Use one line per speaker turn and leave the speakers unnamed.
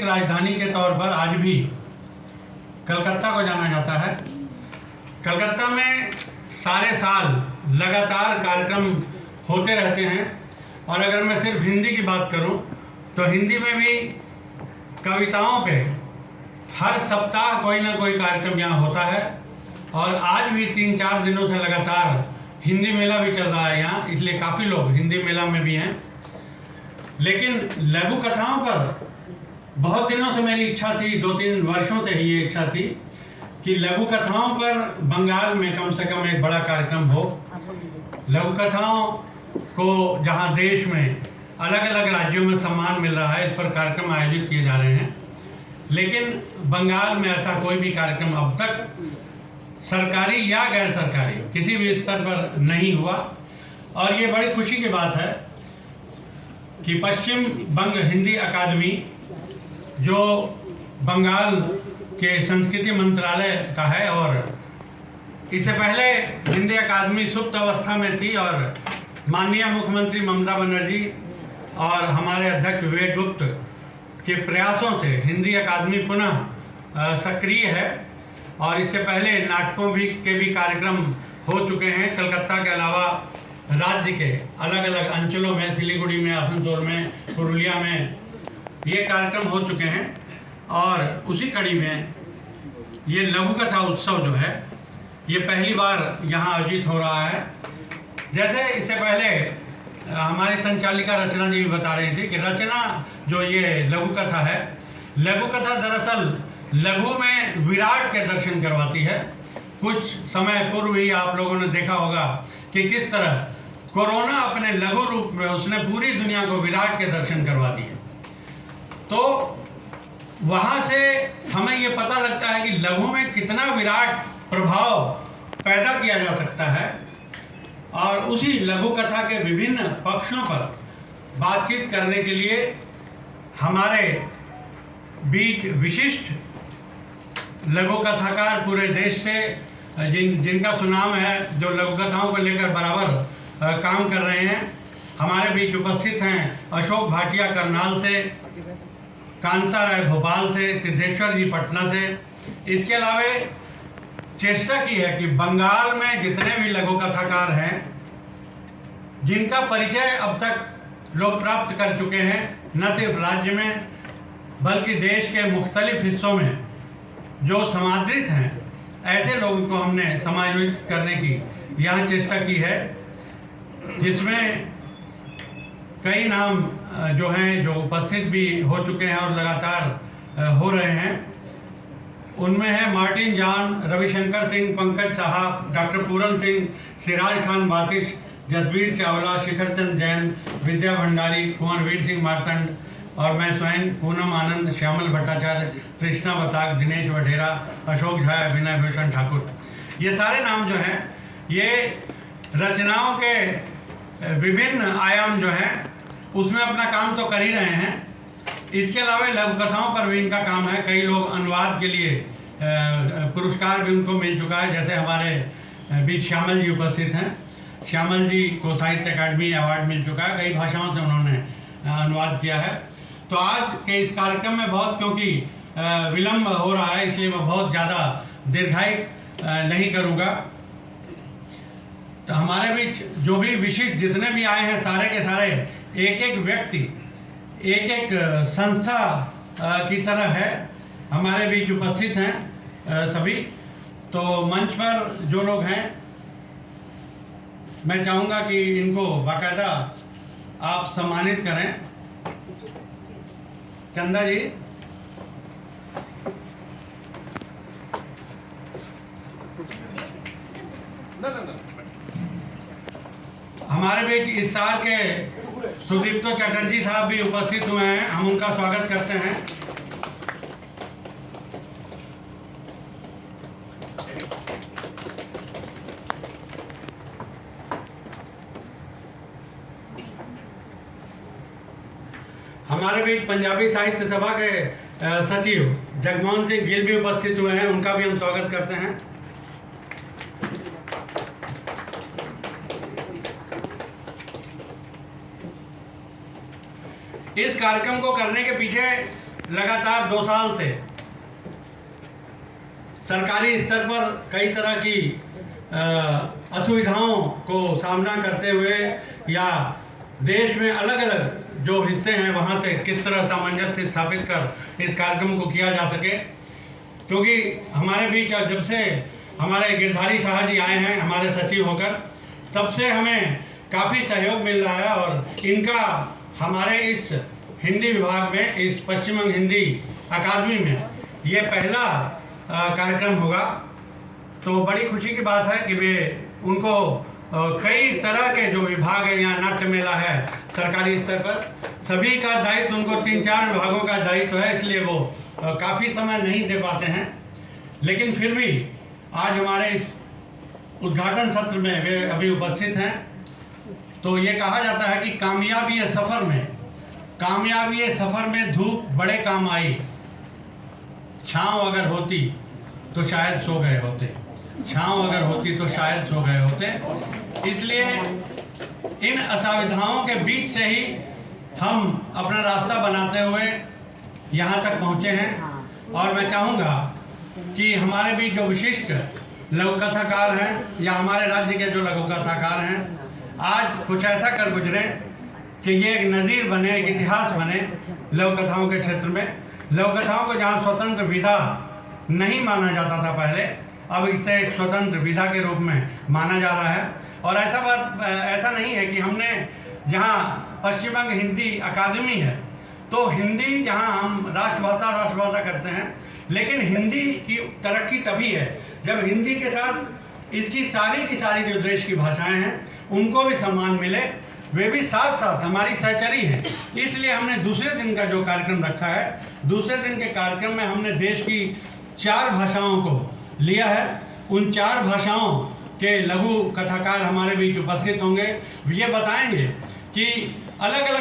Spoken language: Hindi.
राजधानी के तौर पर आज भी कलकत्ता को जाना जाता है। कलकत्ता में सारे साल लगातार कार्यक्रम होते रहते हैं और अगर मैं सिर्फ हिंदी की बात करूं तो हिंदी में भी कविताओं पे हर सप्ताह कोई ना कोई कार्यक्रम यहाँ होता है और आज भी 3-4 दिनों से लगातार हिंदी मेला भी चल रहा है यहाँ, इसलिए काफ़ी लोग हिंदी मेला में भी हैं। लेकिन लघु कथाओं पर बहुत दिनों से मेरी इच्छा थी, 2-3 वर्षों से ही ये इच्छा थी कि लघु कथाओं पर बंगाल में कम से कम एक बड़ा कार्यक्रम हो। लघु कथाओं को जहाँ देश में अलग अलग राज्यों में सम्मान मिल रहा है, इस पर कार्यक्रम आयोजित किए जा रहे हैं, लेकिन बंगाल में ऐसा कोई भी कार्यक्रम अब तक सरकारी या गैर सरकारी किसी भी स्तर पर नहीं हुआ। और ये बड़ी खुशी की बात है कि पश्चिम बंग हिंदी अकादमी, जो बंगाल के संस्कृति मंत्रालय का है, और इससे पहले हिंदी अकादमी सुप्त अवस्था में थी और माननीय मुख्यमंत्री ममता बनर्जी और हमारे अध्यक्ष विवेक गुप्त के प्रयासों से हिंदी अकादमी पुनः सक्रिय है और इससे पहले नाटकों के भी कार्यक्रम हो चुके हैं। कलकत्ता के अलावा राज्य के अलग अलग अंचलों में, सिलीगुड़ी में, आसनसोल में, पुरुलिया में ये कार्यक्रम हो चुके हैं और उसी कड़ी में ये लघु कथा उत्सव जो है ये पहली बार यहाँ आयोजित हो रहा है। जैसे इससे पहले हमारी संचालिका रचना जी भी बता रही थी कि रचना जो ये लघु कथा है, लघु कथा दरअसल लघु में विराट के दर्शन करवाती है। कुछ समय पूर्व ही आप लोगों ने देखा होगा कि किस तरह कोरोना अपने लघु रूप में उसने पूरी दुनिया को विराट के दर्शन करवा दिए। तो वहाँ से हमें ये पता लगता है कि लघु में कितना विराट प्रभाव पैदा किया जा सकता है और उसी लघु कथा के विभिन्न पक्षों पर बातचीत करने के लिए हमारे बीच विशिष्ट लघु कथाकार पूरे देश से जिनका सुनाम है, जो लघु कथाओं को लेकर बराबर काम कर रहे हैं, हमारे बीच उपस्थित हैं अशोक भाटिया करनाल से, कांता राय भोपाल से, सिद्धेश्वर जी पटना से। इसके अलावा चेष्टा की है कि बंगाल में जितने भी लघु कथाकार हैं जिनका परिचय अब तक लोग प्राप्त कर चुके हैं, न सिर्फ राज्य में बल्कि देश के मुख्तलिफ हिस्सों में जो समादृत हैं, ऐसे लोगों को हमने समायोजित करने की यहाँ चेष्टा की है, जिसमें कई नाम जो हैं जो उपस्थित भी हो चुके हैं और लगातार हो रहे हैं। उनमें है मार्टिन जॉन, रविशंकर सिंह, पंकज साहब, डॉक्टर पूरन सिंह, सिराज खान बातिश, जसबीर चावला, शिखर चंद जैन, विद्या भंडारी, कुंवर वीर सिंह मार्तंड और मैं स्वयं, पूनम आनंद, श्यामल भट्टाचार्य, कृष्णा बसाक, दिनेश वढेरा, अशोक झा, विनय भूषण ठाकुर। ये सारे नाम जो हैं ये रचनाओं के विभिन्न आयाम जो हैं उसमें अपना काम तो कर ही रहे हैं। इसके अलावा लघु कथाओं पर भी इनका काम है। कई लोग अनुवाद के लिए पुरस्कार भी उनको मिल चुका है। जैसे हमारे बीच श्यामल जी उपस्थित हैं, श्यामल जी को साहित्य अकादमी अवार्ड मिल चुका है, कई भाषाओं से उन्होंने अनुवाद किया है। तो आज के इस कार्यक्रम में बहुत, क्योंकि विलम्ब हो रहा है, इसलिए मैं बहुत ज़्यादा दीर्घायित नहीं करूँगा। तो हमारे बीच जो भी विशिष्ट जितने भी आए हैं, सारे के सारे एक एक व्यक्ति एक एक संस्था की तरह है, हमारे बीच उपस्थित हैं सभी। तो मंच पर जो लोग हैं, मैं चाहूँगा कि इनको बाकायदा आप सम्मानित करें। चंदा जी, हमारे बीच इस साल के सुदीप्तो चटर्जी साहब भी उपस्थित हुए हैं, हम उनका स्वागत करते हैं। हमारे बीच पंजाबी साहित्य सभा के सचिव जगमोहन सिंह गिल भी उपस्थित हुए हैं, उनका भी हम स्वागत करते हैं। इस कार्यक्रम को करने के पीछे लगातार 2 साल से सरकारी स्तर पर कई तरह की असुविधाओं को सामना करते हुए या देश में अलग अलग जो हिस्से हैं वहाँ से किस तरह सामंजस्य स्थापित कर इस कार्यक्रम को किया जा सके, क्योंकि हमारे बीच जब से हमारे गिरधारी शाह जी आए हैं हमारे सचिव होकर, तब से हमें काफ़ी सहयोग मिल रहा है और इनका हमारे इस हिंदी विभाग में, इस पश्चिम बंग हिंदी अकादमी में ये पहला कार्यक्रम होगा। तो बड़ी खुशी की बात है कि वे उनको कई तरह के जो विभाग है, यहाँ नाट्य मेला है सरकारी स्तर पर, सभी का दायित्व उनको 3-4 विभागों का दायित्व है, इसलिए वो काफ़ी समय नहीं दे पाते हैं। लेकिन फिर भी आज हमारे इस उद्घाटन सत्र में वे अभी उपस्थित हैं। तो ये कहा जाता है कि कामयाबी सफ़र में धूप बड़े काम आई, छाँव अगर होती तो शायद सो गए होते, छाँव अगर होती तो शायद सो गए होते। इसलिए इन असुविधाओं के बीच से ही हम अपना रास्ता बनाते हुए यहाँ तक पहुँचे हैं। और मैं चाहूँगा कि हमारे बीच जो विशिष्ट लघु कथाकार हैं या हमारे राज्य के जो लघु कथाकार हैं, आज कुछ ऐसा कर गुजरे कि ये एक नज़ीर बने, एक इतिहास बने लघु कथाओं के क्षेत्र में। लघु कथाओं को जहाँ स्वतंत्र विधा नहीं माना जाता था पहले, अब इसे एक स्वतंत्र विधा के रूप में माना जा रहा है। और ऐसा नहीं है कि हमने, जहाँ पश्चिम बंग हिंदी अकादमी है तो हिंदी जहाँ हम राष्ट्रभाषा करते हैं, लेकिन हिंदी की तरक्की तभी है जब हिंदी के साथ इसकी सारी की सारी जो देश की भाषाएं हैं उनको भी सम्मान मिले, वे भी साथ साथ हमारी सहचरी हैं। इसलिए हमने दूसरे दिन का जो कार्यक्रम रखा है, दूसरे दिन के कार्यक्रम में हमने देश की 4 भाषाओं को लिया है। उन 4 भाषाओं के लघु कथाकार हमारे बीच उपस्थित होंगे। ये बताएंगे कि अलग अलग